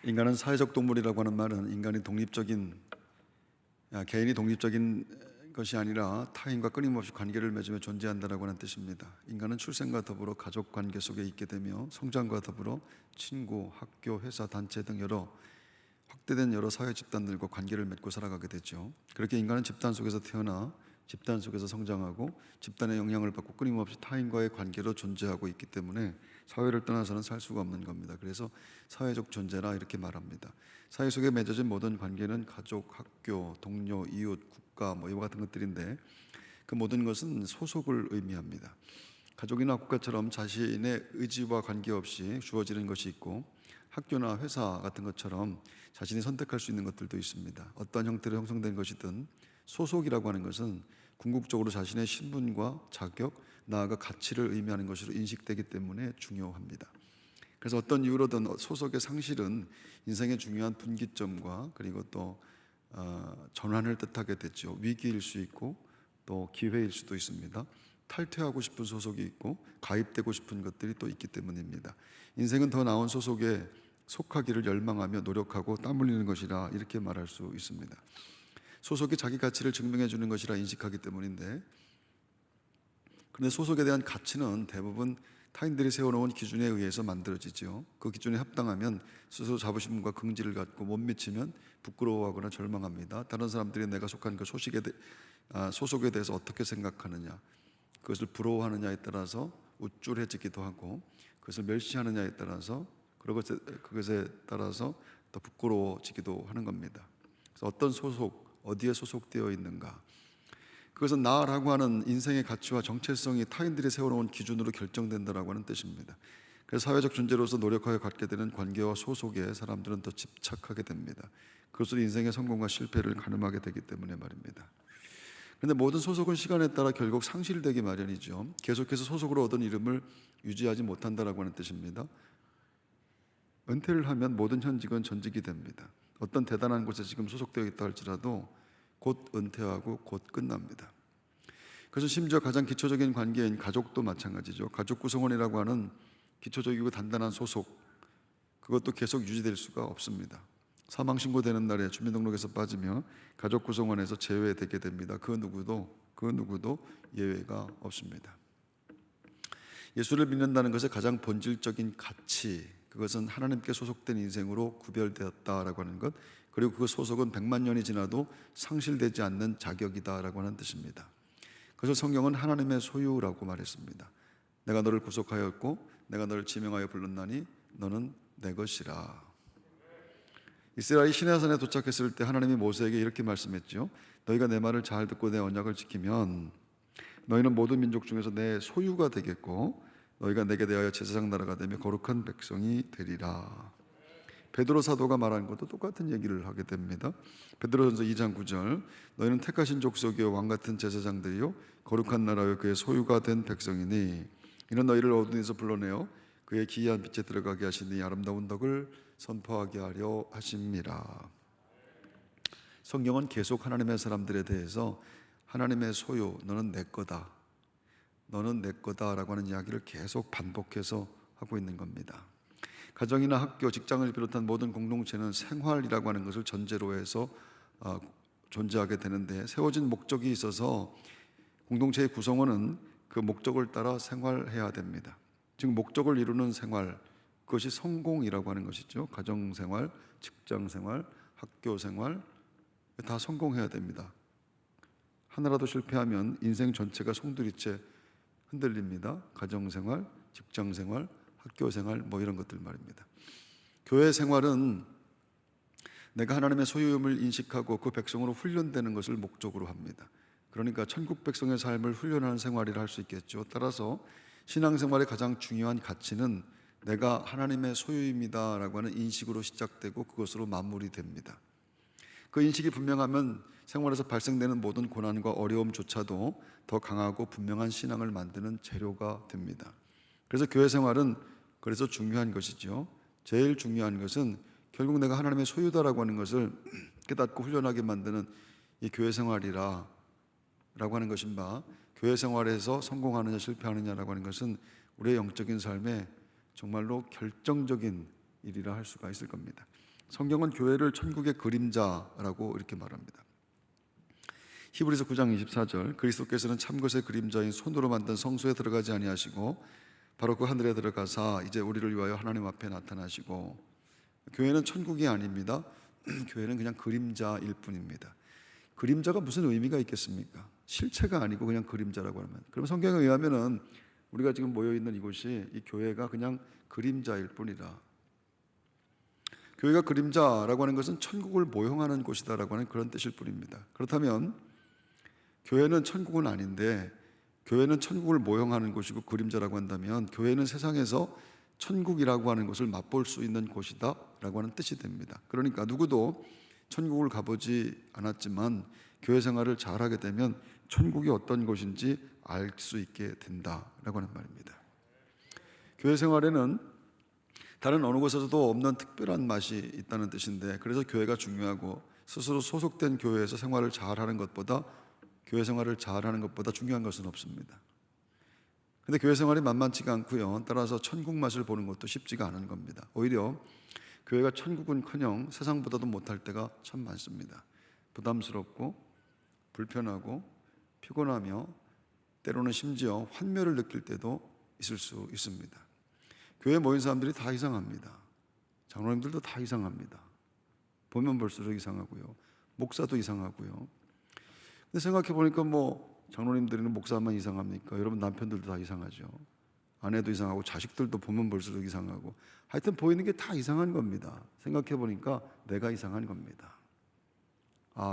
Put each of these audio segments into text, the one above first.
인간은 사회적 동물이라고 하는 말은 개인이 독립적인 것이 아니라 타인과 끊임없이 관계를 맺으며 존재한다라고 하는 뜻입니다. 인간은 출생과 더불어 가족 관계 속에 있게 되며 성장과 더불어 친구, 학교, 회사, 단체 등 확대된 여러 사회 집단들과 관계를 맺고 살아가게 되죠. 그렇게 인간은 집단 속에서 태어나 집단 속에서 성장하고 집단의 영향을 받고 끊임없이 타인과의 관계로 존재하고 있기 때문에 사회를 떠나서는 살 수가 없는 겁니다. 그래서 사회적 존재라 이렇게 말합니다. 사회 속에 맺어진 모든 관계는 가족, 학교, 동료, 이웃, 국가 이와 같은 것들인데 그 모든 것은 소속을 의미합니다. 가족이나 국가처럼 자신의 의지와 관계없이 주어지는 것이 있고 학교나 회사 같은 것처럼 자신이 선택할 수 있는 것들도 있습니다. 어떤 형태로 형성된 것이든 소속이라고 하는 것은 궁극적으로 자신의 신분과 자격, 나아가 가치를 의미하는 것으로 인식되기 때문에 중요합니다. 그래서 어떤 이유로든 소속의 상실은 인생의 중요한 분기점과 그리고 또 전환을 뜻하게 됐죠. 위기일 수 있고 또 기회일 수도 있습니다. 탈퇴하고 싶은 소속이 있고 가입되고 싶은 것들이 또 있기 때문입니다. 인생은 더 나은 소속에 속하기를 열망하며 노력하고 땀 흘리는 것이라 이렇게 말할 수 있습니다. 소속이 자기 가치를 증명해 주는 것이라 인식하기 때문인데, 그런데 소속에 대한 가치는 대부분 타인들이 세워놓은 기준에 의해서 만들어지죠. 그 기준에 합당하면 스스로 자부심과 긍지를 갖고 못 미치면 부끄러워하거나 절망합니다. 다른 사람들이 내가 속한 그 소속에 대해서 어떻게 생각하느냐, 그것을 부러워하느냐에 따라서 우쭐해지기도 하고, 그것을 멸시하느냐에 따라서 그것에 따라서 더 부끄러워지기도 하는 겁니다. 그래서 어떤 소속, 어디에 소속되어 있는가, 그것은 나라고 하는 인생의 가치와 정체성이 타인들이 세워놓은 기준으로 결정된다라고 하는 뜻입니다. 그래서 사회적 존재로서 노력하여 갖게 되는 관계와 소속에 사람들은 더 집착하게 됩니다. 그것으로 인생의 성공과 실패를 가늠하게 되기 때문에 말입니다. 그런데 모든 소속은 시간에 따라 결국 상실되기 마련이죠. 계속해서 소속으로 얻은 이름을 유지하지 못한다라고 하는 뜻입니다. 은퇴를 하면 모든 현직은 전직이 됩니다. 어떤 대단한 곳에 지금 소속되어 있다 할지라도 곧 은퇴하고 곧 끝납니다. 그래서 심지어 가장 기초적인 관계인 가족도 마찬가지죠. 가족 구성원이라고 하는 기초적이고 단단한 소속, 그것도 계속 유지될 수가 없습니다. 사망 신고되는 날에 주민등록에서 빠지며 가족 구성원에서 제외되게 됩니다. 그 누구도 예외가 없습니다. 예수를 믿는다는 것의 가장 본질적인 가치, 그것은 하나님께 소속된 인생으로 구별되었다라고 하는 것, 그리고 그 소속은 100만 년이 지나도 상실되지 않는 자격이다라고 하는 뜻입니다. 그래서 성경은 하나님의 소유라고 말했습니다. 내가 너를 구속하였고 내가 너를 지명하여 불렀나니 너는 내 것이라. 이스라엘이 시내산에 도착했을 때 하나님이 모세에게 이렇게 말씀했죠. 너희가 내 말을 잘 듣고 내 언약을 지키면 너희는 모든 민족 중에서 내 소유가 되겠고 너희가 내게 대하여 제사장 나라가 되며 거룩한 백성이 되리라. 베드로 사도가 말한 것도 똑같은 얘기를 하게 됩니다. 베드로전서 2장 9절, 너희는 택하신 족속이요 왕같은 제사장들이요 거룩한 나라요 그의 소유가 된 백성이니 이는 너희를 어둠에서 불러내어 그의 기이한 빛에 들어가게 하시니 아름다운 덕을 선포하게 하려 하심이라. 성경은 계속 하나님의 사람들에 대해서 하나님의 소유, 너는 내 거다, 너는 내 거다라고 하는 이야기를 계속 반복해서 하고 있는 겁니다. 가정이나 학교, 직장을 비롯한 모든 공동체는 생활이라고 하는 것을 전제로 해서 존재하게 되는데, 세워진 목적이 있어서 공동체의 구성원은 그 목적을 따라 생활해야 됩니다. 즉 목적을 이루는 생활, 그것이 성공이라고 하는 것이죠. 가정생활, 직장생활, 학교생활 다 성공해야 됩니다. 하나라도 실패하면 인생 전체가 송두리째 흔들립니다. 가정생활, 직장생활, 학교생활 이런 것들 말입니다. 교회 생활은 내가 하나님의 소유임을 인식하고 그 백성으로 훈련되는 것을 목적으로 합니다. 그러니까 천국 백성의 삶을 훈련하는 생활이라 할 수 있겠죠. 따라서 신앙생활의 가장 중요한 가치는 내가 하나님의 소유입니다 라고 하는 인식으로 시작되고 그것으로 마무리됩니다. 그 인식이 분명하면 생활에서 발생되는 모든 고난과 어려움조차도 더 강하고 분명한 신앙을 만드는 재료가 됩니다. 그래서 교회 생활은 그래서 중요한 것이죠. 제일 중요한 것은 결국 내가 하나님의 소유다라고 하는 것을 깨닫고 훈련하게 만드는 이 교회 생활이라 라고 하는 것인 바, 교회 생활에서 성공하느냐 실패하느냐라고 하는 것은 우리의 영적인 삶에 정말로 결정적인 일이라 할 수가 있을 겁니다. 성경은 교회를 천국의 그림자라고 이렇게 말합니다. 히브리서 9장 24절, 그리스도께서는 참것의 그림자인 손으로 만든 성소에 들어가지 아니하시고 바로 그 하늘에 들어가사 이제 우리를 위하여 하나님 앞에 나타나시고. 교회는 천국이 아닙니다. 교회는 그냥 그림자일 뿐입니다. 그림자가 무슨 의미가 있겠습니까? 실체가 아니고 그냥 그림자라고 하면, 그럼 성경에 의하면은 우리가 지금 모여 있는 이곳이, 이 교회가 그냥 그림자일 뿐이라. 교회가 그림자라고 하는 것은 천국을 모형하는 곳이다라고 하는 그런 뜻일 뿐입니다. 그렇다면 교회는 천국은 아닌데, 교회는 천국을 모형하는 곳이고 그림자라고 한다면 교회는 세상에서 천국이라고 하는 것을 맛볼 수 있는 곳이다 라고 하는 뜻이 됩니다. 그러니까 누구도 천국을 가보지 않았지만 교회 생활을 잘하게 되면 천국이 어떤 곳인지 알 수 있게 된다라고 하는 말입니다. 교회 생활에는 다른 어느 곳에서도 없는 특별한 맛이 있다는 뜻인데, 그래서 교회가 중요하고 스스로 소속된 교회에서 생활을 잘하는 것보다, 교회 생활을 잘하는 것보다 중요한 것은 없습니다. 근데 교회 생활이 만만치가 않고요, 따라서 천국 맛을 보는 것도 쉽지가 않은 겁니다. 오히려 교회가 천국은커녕 세상보다도 못할 때가 참 많습니다. 부담스럽고 불편하고 피곤하며 때로는 심지어 환멸을 느낄 때도 있을 수 있습니다. 교회에 모인 사람들이 다 이상합니다. 장로님들도 다 이상합니다. 보면 볼수록 이상하고요, 목사도 이상하고요. 근데 생각해 보니까 장로님들이나 목사만 이상합니까? 여러분 남편들도 다 이상하죠. 아내도 이상하고 자식들도 보면 볼수록 이상하고, 하여튼 보이는 게 다 이상한 겁니다. 생각해 보니까 내가 이상한 겁니다.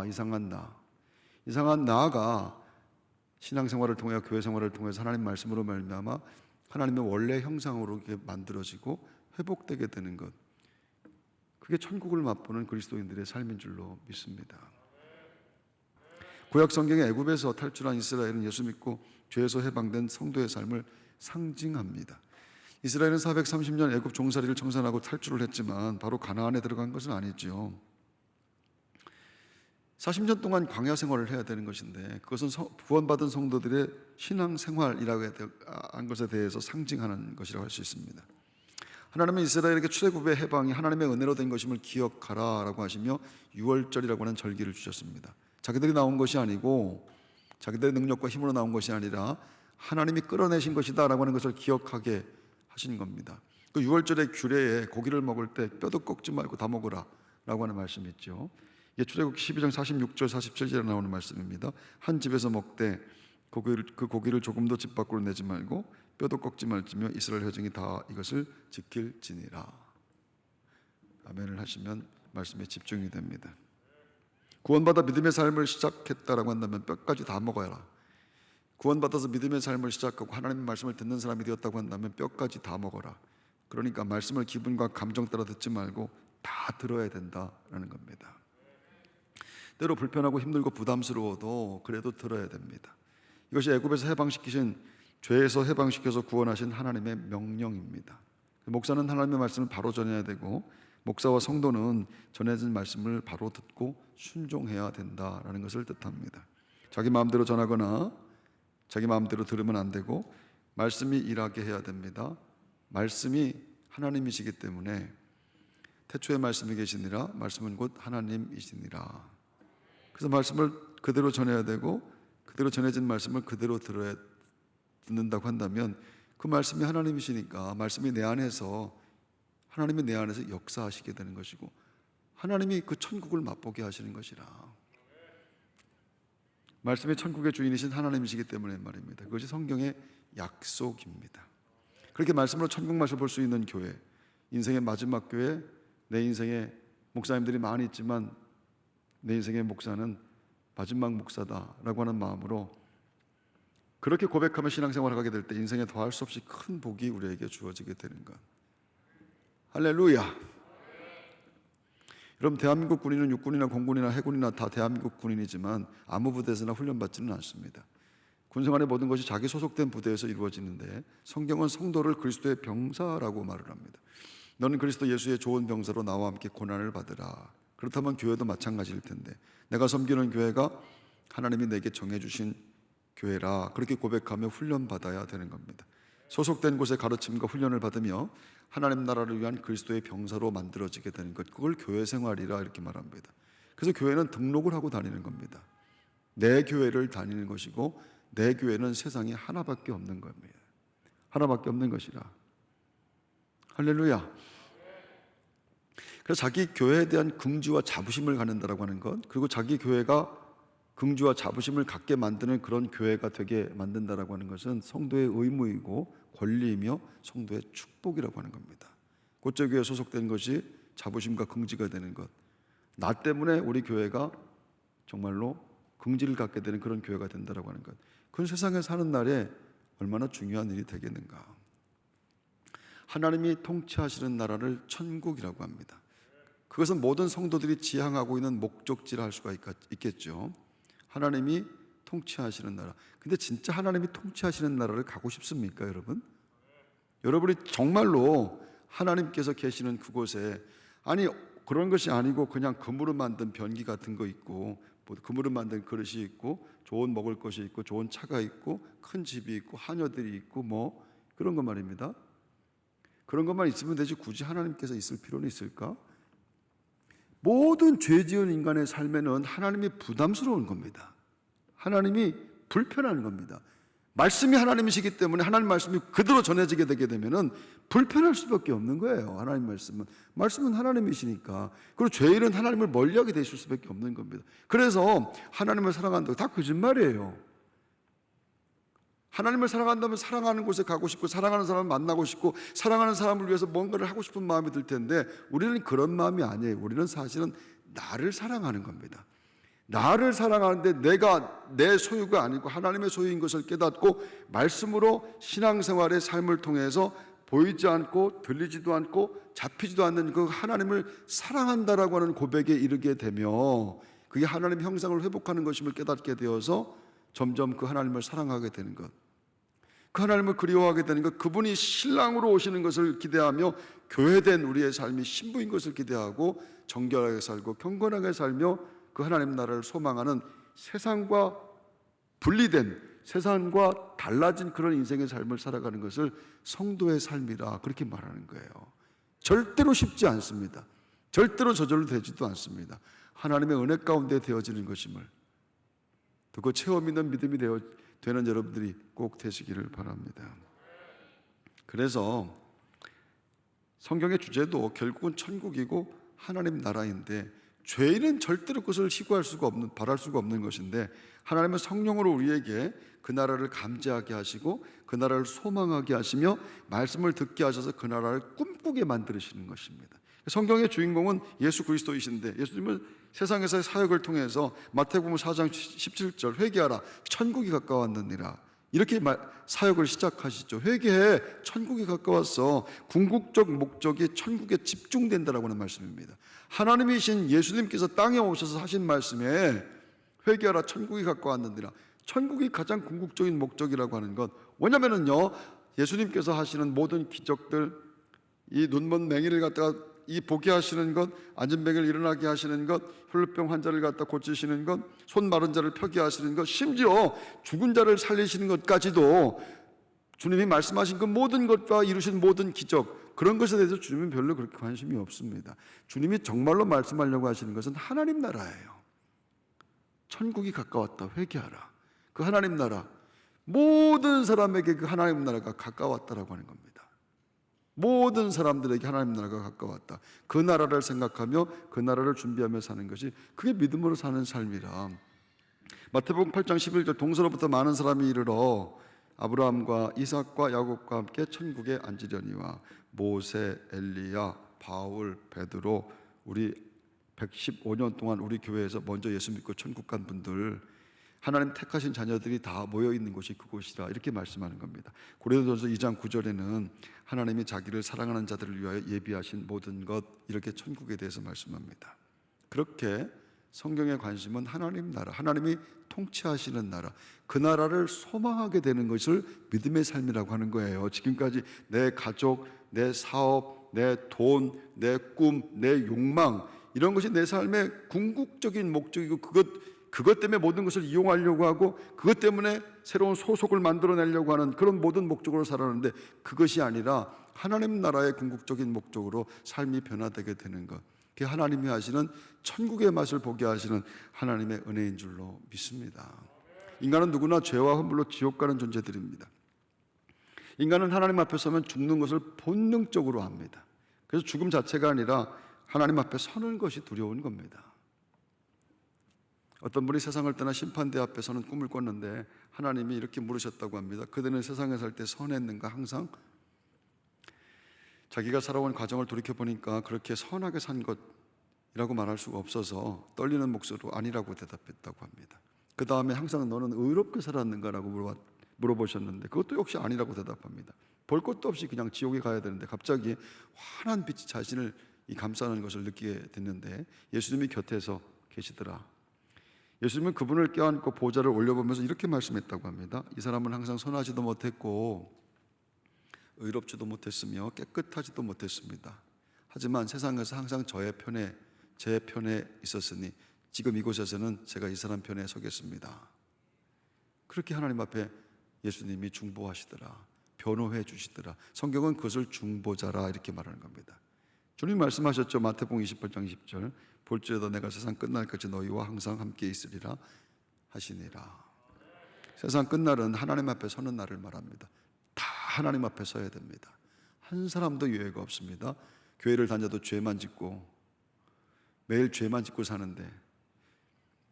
이상한 나, 이상한 나가 신앙생활을 통해, 교회 생활을 통해서 하나님 말씀으로 말미암아 하나님의 원래 형상으로 이렇게 만들어지고 회복되게 되는 것, 그게 천국을 맛보는 그리스도인들의 삶인 줄로 믿습니다. 구약 성경의 애굽에서 탈출한 이스라엘은 예수 믿고 죄에서 해방된 성도의 삶을 상징합니다. 이스라엘은 430년 애굽 종살이를 청산하고 탈출을 했지만 바로 가나안에 들어간 것은 아니죠. 40년 동안 광야 생활을 해야 되는 것인데, 그것은 구원받은 성도들의 신앙생활이라고 한 것에 대해서 상징하는 것이라고 할 수 있습니다. 하나님은 이스라엘에게 출애굽의 해방이 하나님의 은혜로 된 것임을 기억하라 라고 하시며 유월절이라고 하는 절기를 주셨습니다. 자기들이 나온 것이 아니고, 자기들의 능력과 힘으로 나온 것이 아니라 하나님이 끌어내신 것이다 라고 하는 것을 기억하게 하신 겁니다. 그 유월절의 규례에 고기를 먹을 때 뼈도 꺾지 말고 다 먹으라 라고 하는 말씀이 있죠. 이게 출애굽기 12장 46절 47절에 나오는 말씀입니다. 한 집에서 먹되 그 고기를 조금도 집 밖으로 내지 말고 뼈도 꺾지 말지며 이스라엘 회중이 다 이것을 지킬지니라. 아멘을 하시면 말씀에 집중이 됩니다. 구원받아 믿음의 삶을 시작했다라고 한다면 뼈까지 다 먹어라. 구원받아서 믿음의 삶을 시작하고 하나님의 말씀을 듣는 사람이 되었다고 한다면 뼈까지 다 먹어라. 그러니까 말씀을 기분과 감정 따라 듣지 말고 다 들어야 된다라는 겁니다. 때로 불편하고 힘들고 부담스러워도 그래도 들어야 됩니다. 이것이 애굽에서 해방시키신, 죄에서 해방시켜서 구원하신 하나님의 명령입니다. 목사는 하나님의 말씀을 바로 전해야 되고, 목사와 성도는 전해진 말씀을 바로 듣고 순종해야 된다라는 것을 뜻합니다. 자기 마음대로 전하거나 자기 마음대로 들으면 안 되고, 말씀이 일하게 해야 됩니다. 말씀이 하나님이시기 때문에 태초에 말씀이 계시니라, 말씀은 곧 하나님이시니라. 그래서 말씀을 그대로 전해야 되고, 그대로 전해진 말씀을 그대로 듣는다고 한다면 그 말씀이 하나님이시니까 말씀이 내 안에서, 하나님이 내 안에서 역사하시게 되는 것이고, 하나님이 그 천국을 맛보게 하시는 것이라. 말씀이 천국의 주인이신 하나님이시기 때문에 말입니다. 그것이 성경의 약속입니다. 그렇게 말씀으로 천국 맛을 볼 수 있는 교회, 인생의 마지막 교회, 내 인생에 목사님들이 많이 있지만 내 인생의 목사는 마지막 목사다라고 하는 마음으로 그렇게 고백하며 신앙생활을 하게 될 때 인생에 더할 수 없이 큰 복이 우리에게 주어지게 되는 것. 할렐루야. 여러분, 대한민국 군인은 육군이나 공군이나 해군이나 다 대한민국 군인이지만 아무 부대에서나 훈련받지는 않습니다. 군생활의 모든 것이 자기 소속된 부대에서 이루어지는데, 성경은 성도를 그리스도의 병사라고 말을 합니다. 너는 그리스도 예수의 좋은 병사로 나와 함께 고난을 받으라. 그렇다면 교회도 마찬가지일 텐데, 내가 섬기는 교회가 하나님이 내게 정해주신 교회라, 그렇게 고백하며 훈련받아야 되는 겁니다. 소속된 곳의 가르침과 훈련을 받으며 하나님 나라를 위한 그리스도의 병사로 만들어지게 되는 것, 그걸 교회 생활이라 이렇게 말합니다. 그래서 교회는 등록을 하고 다니는 겁니다. 내 교회를 다니는 것이고 내 교회는 세상에 하나밖에 없는 겁니다. 하나밖에 없는 것이라. 할렐루야. 그래서 자기 교회에 대한 긍지와 자부심을 갖는다라고 하는 것, 그리고 자기 교회가 긍지와 자부심을 갖게 만드는 그런 교회가 되게 만든다라고 하는 것은 성도의 의무이고 권리이며 성도의 축복이라고 하는 겁니다. 곧제교회에 소속된 것이 자부심과 긍지가 되는 것, 나 때문에 우리 교회가 정말로 긍지를 갖게 되는 그런 교회가 된다라고 하는 것, 그건 세상에 사는 날에 얼마나 중요한 일이 되겠는가. 하나님이 통치하시는 나라를 천국이라고 합니다. 그것은 모든 성도들이 지향하고 있는 목적지라 할 수가 있겠죠. 하나님이 통치하시는 나라. 근데 진짜 하나님이 통치하시는 나라를 가고 싶습니까, 여러분? 여러분이 정말로 하나님께서 계시는 그곳에, 아니 그런 것이 아니고 그냥 금으로 만든 변기 같은 거 있고, 금으로 만든 그릇이 있고, 좋은 먹을 것이 있고, 좋은 차가 있고, 큰 집이 있고, 하녀들이 있고, 뭐 그런 것 말입니다. 그런 것만 있으면 되지 굳이 하나님께서 있을 필요는 있을까? 모든 죄 지은 인간의 삶에는 하나님이 부담스러운 겁니다. 하나님이 불편한 겁니다. 말씀이 하나님이시기 때문에 하나님 말씀이 그대로 전해지게 되게 되면은 불편할 수밖에 없는 거예요. 하나님 말씀은 하나님이시니까. 그리고 죄인은 하나님을 멀리하게 되실 수밖에 없는 겁니다. 그래서 하나님을 사랑한다고 다 거짓말이에요. 하나님을 사랑한다면 사랑하는 곳에 가고 싶고, 사랑하는 사람을 만나고 싶고, 사랑하는 사람을 위해서 뭔가를 하고 싶은 마음이 들 텐데, 우리는 그런 마음이 아니에요. 우리는 사실은 나를 사랑하는 겁니다. 나를 사랑하는데 내가 내 소유가 아니고 하나님의 소유인 것을 깨닫고 말씀으로 신앙생활의 삶을 통해서 보이지 않고 들리지도 않고 잡히지도 않는 그 하나님을 사랑한다라고 하는 고백에 이르게 되며, 그게 하나님 형상을 회복하는 것임을 깨닫게 되어서 점점 그 하나님을 사랑하게 되는 것, 그 하나님을 그리워하게 되는 것, 그분이 신랑으로 오시는 것을 기대하며 교회된 우리의 삶이 신부인 것을 기대하고 정결하게 살고 경건하게 살며 그 하나님 나라를 소망하는, 세상과 분리된, 세상과 달라진 그런 인생의 삶을 살아가는 것을 성도의 삶이라 그렇게 말하는 거예요. 절대로 쉽지 않습니다. 절대로 저절로 되지도 않습니다. 하나님의 은혜 가운데 되어지는 것임을, 그 체험 있는 믿음이 되는 여러분들이 꼭 되시기를 바랍니다. 그래서 성경의 주제도 결국은 천국이고 하나님 나라인데, 죄인은 절대로 그것을 시구할 수가 없는, 바랄 수가 없는 것인데, 하나님은 성령으로 우리에게 그 나라를 감지하게 하시고 그 나라를 소망하게 하시며 말씀을 듣게 하셔서 그 나라를 꿈꾸게 만드시는 것입니다. 성경의 주인공은 예수 그리스도이신데, 예수님은 세상에서의 사역을 통해서 마태복음 4장 17절 회개하라 천국이 가까웠느니라 이렇게 사역을 시작하시죠. 회개해, 천국이 가까웠어. 궁극적 목적이 천국에 집중된다라고 하는 말씀입니다. 하나님이신 예수님께서 땅에 오셔서 하신 말씀에 회개하라 천국이 가까웠느니라, 천국이 가장 궁극적인 목적이라고 하는 것. 왜냐면은요, 예수님께서 하시는 모든 기적들, 이 눈먼 맹인을 갖다가 이 보게 하시는 것, 앉은 뱅을 일어나게 하시는 것, 혈루병 환자를 갖다 고치시는 것, 손 마른 자를 펴게 하시는 것, 심지어 죽은 자를 살리시는 것까지도 주님이 말씀하신 그 모든 것과 이루신 모든 기적, 그런 것에 대해서 주님은 별로 그렇게 관심이 없습니다. 주님이 정말로 말씀하려고 하시는 것은 하나님 나라예요. 천국이 가까웠다, 회개하라. 그 하나님 나라, 모든 사람에게 그 하나님 나라가 가까웠다라고 하는 겁니다. 모든 사람들에게 하나님 나라가 가까웠다. 그 나라를 생각하며 그 나라를 준비하며 사는 것이, 그게 믿음으로 사는 삶이라. 마태복음 8장 11절 동서로부터 많은 사람이 이르러 아브라함과 이삭과 야곱과 함께 천국에 앉으려니와 모세, 엘리야, 바울, 베드로, 우리 115년 동안 우리 교회에서 먼저 예수 믿고 천국 간 분들, 하나님 택하신 자녀들이 다 모여 있는 곳이 그곳이라 이렇게 말씀하는 겁니다. 고린도전서 2장 9절에는 하나님이 자기를 사랑하는 자들을 위하여 예비하신 모든 것, 이렇게 천국에 대해서 말씀합니다. 그렇게 성경의 관심은 하나님 나라, 하나님이 통치하시는 나라, 그 나라를 소망하게 되는 것을 믿음의 삶이라고 하는 거예요. 지금까지 내 가족, 내 사업, 내 돈, 내 꿈, 내 욕망, 이런 것이 내 삶의 궁극적인 목적이고 그것 때문에 모든 것을 이용하려고 하고 그것 때문에 새로운 소속을 만들어내려고 하는 그런 모든 목적으로 살아가는데, 그것이 아니라 하나님 나라의 궁극적인 목적으로 삶이 변화되게 되는 것, 그게 하나님이 하시는 천국의 맛을 보게 하시는 하나님의 은혜인 줄로 믿습니다. 인간은 누구나 죄와 허물로 지옥 가는 존재들입니다. 인간은 하나님 앞에 서면 죽는 것을 본능적으로 합니다. 그래서 죽음 자체가 아니라 하나님 앞에 서는 것이 두려운 겁니다. 어떤 분이 세상을 떠나 심판대 앞에 서는 꿈을 꿨는데 하나님이 이렇게 물으셨다고 합니다. 그대는 세상에 살 때 선했는가? 항상 자기가 살아온 과정을 돌이켜보니까 그렇게 선하게 산 것이라고 말할 수가 없어서 떨리는 목소리로 아니라고 대답했다고 합니다. 그 다음에 항상 너는 의롭게 살았는가라고 물어보셨는데 그것도 역시 아니라고 대답합니다. 볼 것도 없이 그냥 지옥에 가야 되는데 갑자기 환한 빛이 자신을 감싸는 것을 느끼게 됐는데 예수님이 곁에서 계시더라. 예수님은 그분을 껴안고 보좌를 올려보면서 이렇게 말씀했다고 합니다. 이 사람은 항상 선하지도 못했고 의롭지도 못했으며 깨끗하지도 못했습니다. 하지만 세상에서 항상 제 편에 있었으니 지금 이곳에서는 제가 이 사람 편에 서겠습니다. 그렇게 하나님 앞에 예수님이 중보하시더라, 변호해 주시더라. 성경은 그것을 중보자라 이렇게 말하는 겁니다. 주님 말씀하셨죠. 마태복음 28장 10절, 볼지라도 내가 세상 끝날까지 너희와 항상 함께 있으리라 하시니라. 세상 끝날은 하나님 앞에 서는 날을 말합니다. 다 하나님 앞에 서야 됩니다. 한 사람도 유예가 없습니다. 교회를 다녀도 죄만 짓고 매일 죄만 짓고 사는데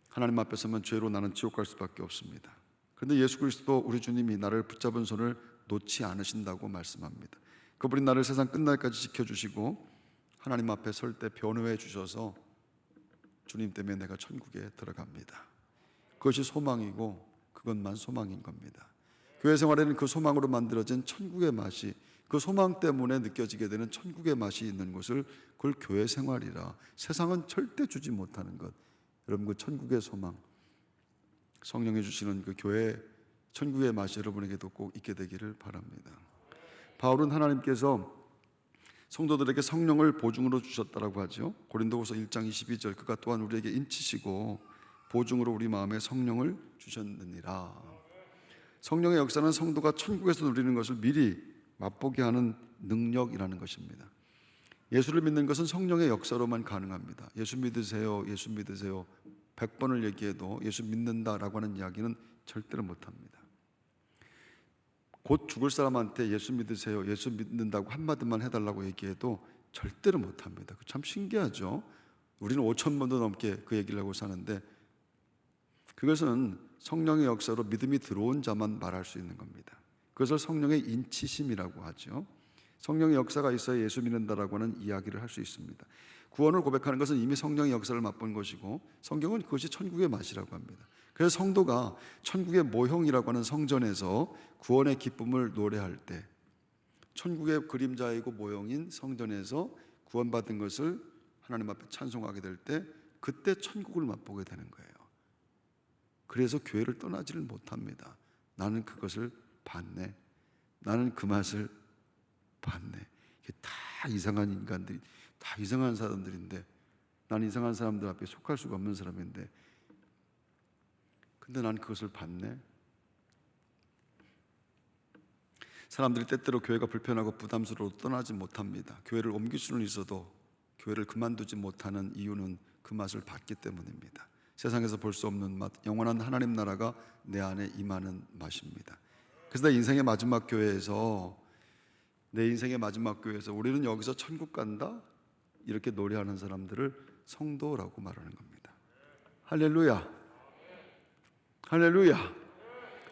하나님 앞에 서면 죄로 나는 지옥 갈 수밖에 없습니다. 그런데 예수 그리스도 우리 주님이 나를 붙잡은 손을 놓지 않으신다고 말씀합니다. 그분이 나를 세상 끝날까지 지켜주시고 하나님 앞에 설 때 변호해 주셔서 주님 때문에 내가 천국에 들어갑니다. 그것이 소망이고 그것만 소망인 겁니다. 교회 생활에는 그 소망으로 만들어진 천국의 맛이, 그 소망 때문에 느껴지게 되는 천국의 맛이 있는 곳을, 그걸 교회 생활이라, 세상은 절대 주지 못하는 것. 여러분, 그 천국의 소망, 성령이 주시는 그 교회 천국의 맛이 여러분에게도 꼭 있게 되기를 바랍니다. 바울은 하나님께서 성도들에게 성령을 보증으로 주셨다라고 하죠. 고린도후서 1장 22절, 그가 또한 우리에게 인치시고 보증으로 우리 마음에 성령을 주셨느니라. 성령의 역사는 성도가 천국에서 누리는 것을 미리 맛보게 하는 능력이라는 것입니다. 예수를 믿는 것은 성령의 역사로만 가능합니다. 예수 믿으세요, 예수 믿으세요 100번을 얘기해도 예수 믿는다라고 하는 이야기는 절대로 못합니다. 곧 죽을 사람한테 예수 믿으세요, 예수 믿는다고 한마디만 해달라고 얘기해도 절대로 못합니다. 참 신기하죠. 우리는 5,000번도 넘게 그 얘기를 하고 사는데 그것은 성령의 역사로 믿음이 들어온 자만 말할 수 있는 겁니다. 그것을 성령의 인치심이라고 하죠. 성령의 역사가 있어야 예수 믿는다라고 하는 이야기를 할 수 있습니다. 구원을 고백하는 것은 이미 성령의 역사를 맛본 것이고 성경은 그것이 천국의 맛이라고 합니다. 그래서 성도가 천국의 모형이라고 하는 성전에서 구원의 기쁨을 노래할 때, 천국의 그림자이고 모형인 성전에서 구원받은 것을 하나님 앞에 찬송하게 될 때, 그때 천국을 맛보게 되는 거예요. 그래서 교회를 떠나지를 못합니다. 나는 그것을 봤네, 나는 그 맛을 봤네. 이게 다 이상한 인간들이, 다 이상한 사람들인데, 난 이상한 사람들 앞에 속할 수가 없는 사람인데, 근데 난 그것을 봤네. 사람들이 때때로 교회가 불편하고 부담스러워 떠나지 못합니다. 교회를 옮길 수는 있어도 교회를 그만두지 못하는 이유는 그 맛을 봤기 때문입니다. 세상에서 볼 수 없는 맛, 영원한 하나님 나라가 내 안에 임하는 맛입니다. 그래서 내 인생의 마지막 교회에서 우리는 여기서 천국 간다 이렇게 노래하는 사람들을 성도라고 말하는 겁니다. 할렐루야, 할렐루야.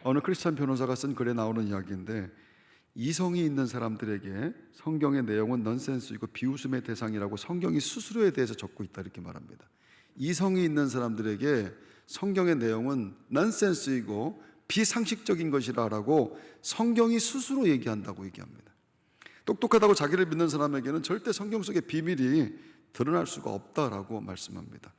어느 크리스찬 변호사가 쓴 글에 나오는 이야기인데, 이성이 있는 사람들에게 성경의 내용은 넌센스이고 비웃음의 대상이라고 성경이 스스로에 대해서 적고 있다 이렇게 말합니다. 이성이 있는 사람들에게 성경의 내용은 넌센스이고 비상식적인 것이라고 성경이 스스로 얘기한다고 얘기합니다. 똑똑하다고 자기를 믿는 사람에게는 절대 성경 속의 비밀이 드러날 수가 없다라고 말씀합니다.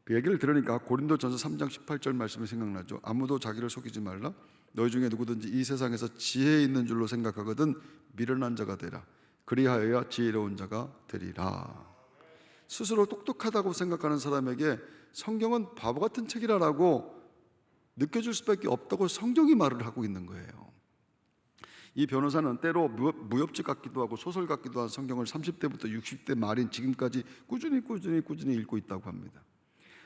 그 얘기를 들으니까 고린도전서 3장 18절 말씀이 생각나죠. 아무도 자기를 속이지 말라. 너희 중에 누구든지 이 세상에서 지혜 있는 줄로 생각하거든 미련한 자가 되라. 그리하여야 지혜로운 자가 되리라. 스스로 똑똑하다고 생각하는 사람에게 성경은 바보 같은 책이라고 느껴질 수밖에 없다고 성경이 말을 하고 있는 거예요. 이 변호사는 때로 무협지 같기도 하고 소설 같기도 한 성경을 30대부터 60대 말인 지금까지 꾸준히 읽고 있다고 합니다.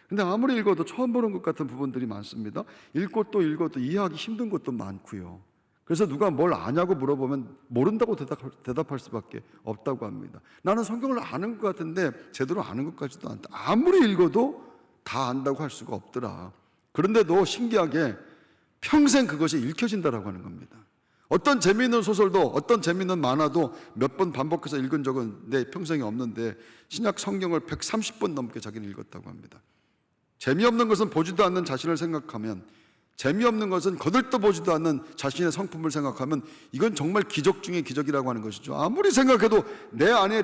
근데 아무리 읽어도 처음 보는 것 같은 부분들이 많습니다. 읽고 또 읽어도 이해하기 힘든 것도 많고요. 그래서 누가 뭘 아냐고 물어보면 모른다고 대답할 수밖에 없다고 합니다. 나는 성경을 아는 것 같은데 제대로 아는 것 같지도 않다. 아무리 읽어도 다 안다고 할 수가 없더라. 그런데도 신기하게 평생 그것이 읽혀진다라고 하는 겁니다. 어떤 재미있는 소설도 어떤 재미있는 만화도 몇 번 반복해서 읽은 적은 내 평생에 없는데 신약 성경을 130번 넘게 자기는 읽었다고 합니다. 재미없는 것은 보지도 않는 자신을 생각하면, 재미없는 것은 거들떠보지도 않는 자신의 성품을 생각하면 이건 정말 기적 중의 기적이라고 하는 것이죠. 아무리 생각해도 내가 아닌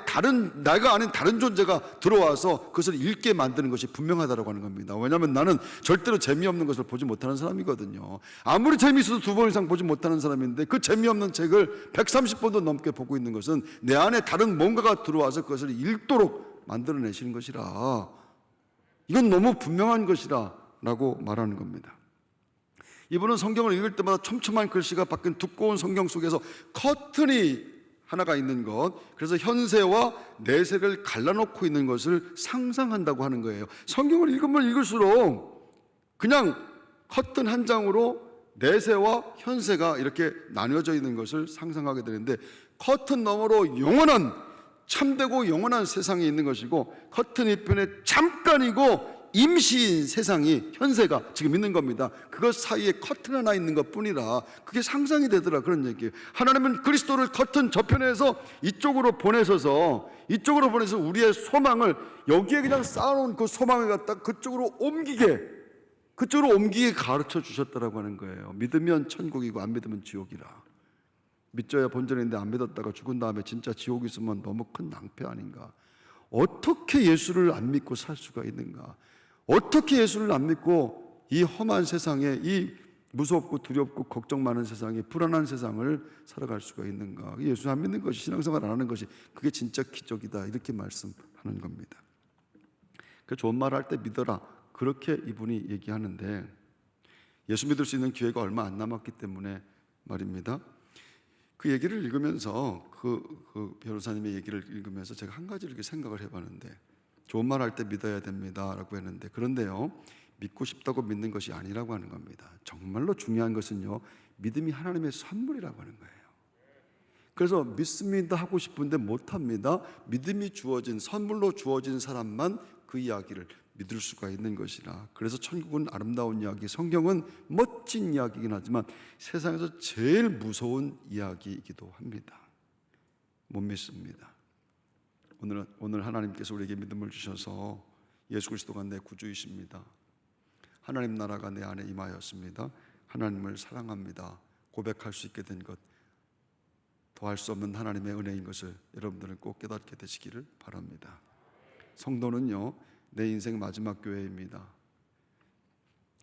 다른 존재가 들어와서 그것을 읽게 만드는 것이 분명하다고 하는 겁니다. 왜냐하면 나는 절대로 재미없는 것을 보지 못하는 사람이거든요. 아무리 재미있어도 2번 이상 보지 못하는 사람인데 그 재미없는 책을 130번도 넘게 보고 있는 것은 내 안에 다른 뭔가가 들어와서 그것을 읽도록 만들어내시는 것이라, 이건 너무 분명한 것이라 라고 말하는 겁니다. 이분은 성경을 읽을 때마다 촘촘한 글씨가 박힌 두꺼운 성경 속에서 커튼이 하나가 있는 것, 그래서 현세와 내세를 갈라놓고 있는 것을 상상한다고 하는 거예요. 성경을 읽으면 읽을수록 그냥 커튼 한 장으로 내세와 현세가 이렇게 나뉘어져 있는 것을 상상하게 되는데, 커튼 너머로 영원한, 참되고 영원한 세상이 있는 것이고, 커튼 이편에 잠깐이고 임시인 세상이, 현세가 지금 있는 겁니다. 그것 사이에 커튼 하나 있는 것 뿐이라 그게 상상이 되더라, 그런 얘기예요. 하나님은 그리스도를 커튼 저편에서 이쪽으로 보내셔서 우리의 소망을 여기에 그냥 쌓아놓은 그 소망을 갖다 그쪽으로 옮기게 가르쳐 주셨다라고 하는 거예요. 믿으면 천국이고 안 믿으면 지옥이라. 믿져야 본전인데 안 믿었다가 죽은 다음에 진짜 지옥이 있으면 너무 큰 낭패 아닌가. 어떻게 예수를 안 믿고 살 수가 있는가. 어떻게 예수를 안 믿고 이 험한 세상에, 이 무섭고 두렵고 걱정 많은 세상에, 불안한 세상을 살아갈 수가 있는가. 예수 안 믿는 것이, 신앙생활 안 하는 것이, 그게 진짜 기적이다, 이렇게 말씀하는 겁니다. 그 좋은 말 할 때 믿어라, 그렇게 이분이 얘기하는데, 예수 믿을 수 있는 기회가 얼마 안 남았기 때문에 말입니다. 그 얘기를 읽으면서, 그 변호사님의 얘기를 읽으면서 제가 한 가지를 이렇게 생각을 해봤는데, 좋은 말 할 때 믿어야 됩니다 라고 했는데, 그런데요, 믿고 싶다고 믿는 것이 아니라고 하는 겁니다. 정말로 중요한 것은요, 믿음이 하나님의 선물이라고 하는 거예요. 그래서 믿습니다 하고 싶은데 못합니다. 믿음이 주어진, 선물로 주어진 사람만 그 이야기를 믿을 수가 있는 것이라. 그래서 천국은 아름다운 이야기, 성경은 멋진 이야기이긴 하지만 세상에서 제일 무서운 이야기이기도 합니다. 못 믿습니다. 오늘 하나님께서 우리에게 믿음을 주셔서 예수 그리스도가 내 구주이십니다, 하나님 나라가 내 안에 임하였습니다, 하나님을 사랑합니다 고백할 수 있게 된 것, 더할 수 없는 하나님의 은혜인 것을 여러분들은 꼭 깨닫게 되시기를 바랍니다. 성도는요, 내 인생 마지막 교회입니다.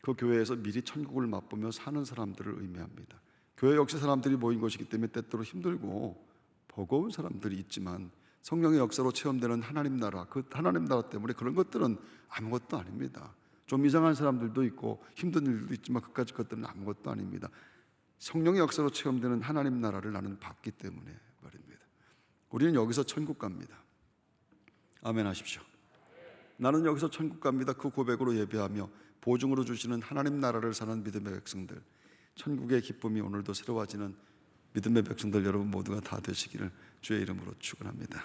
그 교회에서 미리 천국을 맛보며 사는 사람들을 의미합니다. 교회 역시 사람들이 모인 것이기 때문에 때때로 힘들고 버거운 사람들이 있지만 성령의 역사로 체험되는 하나님 나라, 그 하나님 나라 때문에 그런 것들은 아무것도 아닙니다. 좀 이상한 사람들도 있고 힘든 일도 있지만 그까지 것들은 아무것도 아닙니다. 성령의 역사로 체험되는 하나님 나라를 나는 받기 때문에 말입니다. 우리는 여기서 천국 갑니다. 아멘 하십시오. 나는 여기서 천국 갑니다, 그 고백으로 예배하며 보증으로 주시는 하나님 나라를 사는 믿음의 백성들, 천국의 기쁨이 오늘도 새로워지는 믿음의 백성들 여러분 모두가 다 되시기를 주의 이름으로 축원합니다.